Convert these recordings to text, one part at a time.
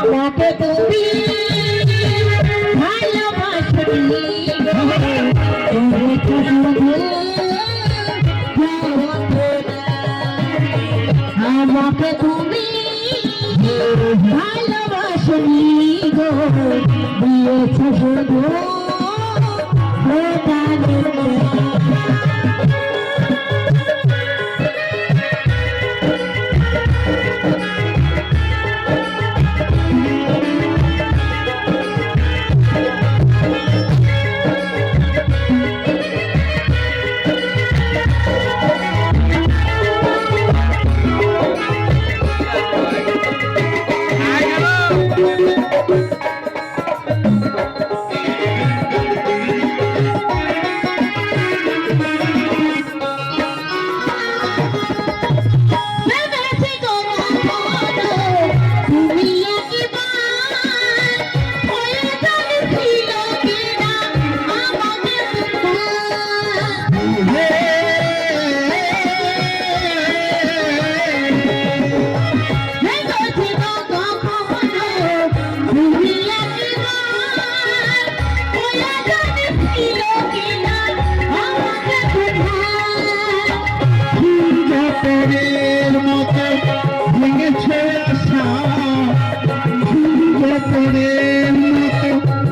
আমাকে তুমি ভালোবাসনি আমাকে তুমি ভালোবাসনি গো দিয়েছ শুধু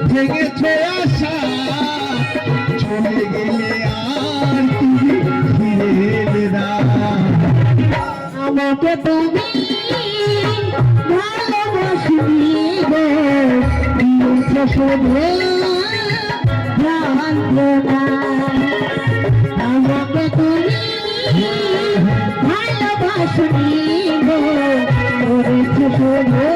ভেঙেছে আশা চলে গেলে আর তুমি ফিরে এলে না আমাকে তুমি ভালোবাসনি গো দিয়েছ শুধু যন্ত্রণা আমাকে তুমি ভালোবাসনি গো দিয়েছ শুধু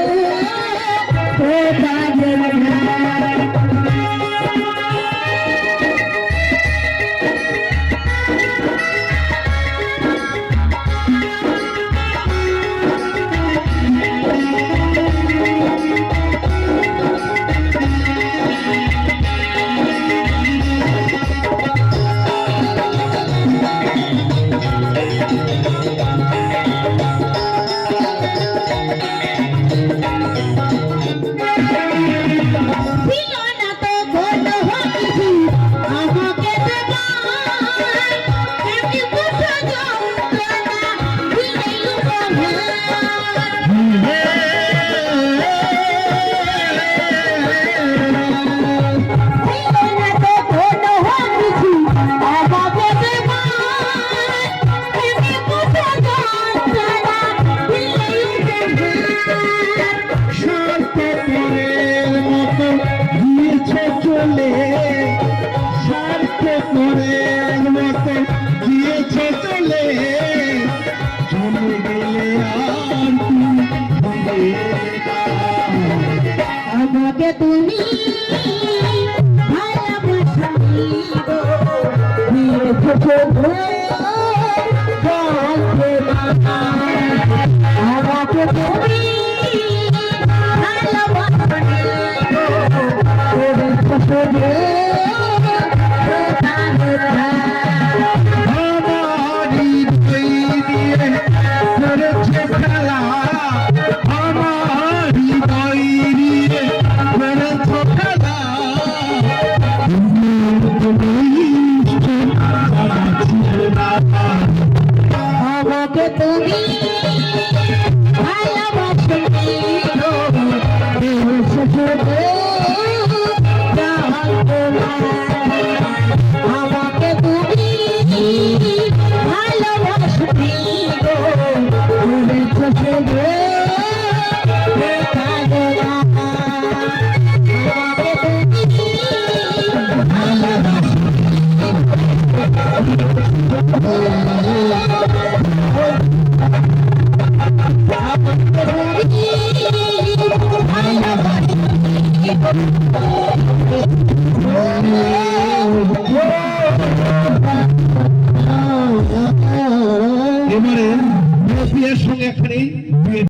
আমাকে তুমি ভালোবাসনি গো দিয়েছ শুধু যন্ত্রণা আমাকে তুমি ভালোবাসনি গো দিয়েছ শুধু আমাকে তুমি ভালোবাসনি গো দিয়েছ শুধু যন্ত্রণা আমাকে তুমি ভালোবাসনি গো দিয়েছ শুধু এবারে মেয়ের সঙ্গে এখানে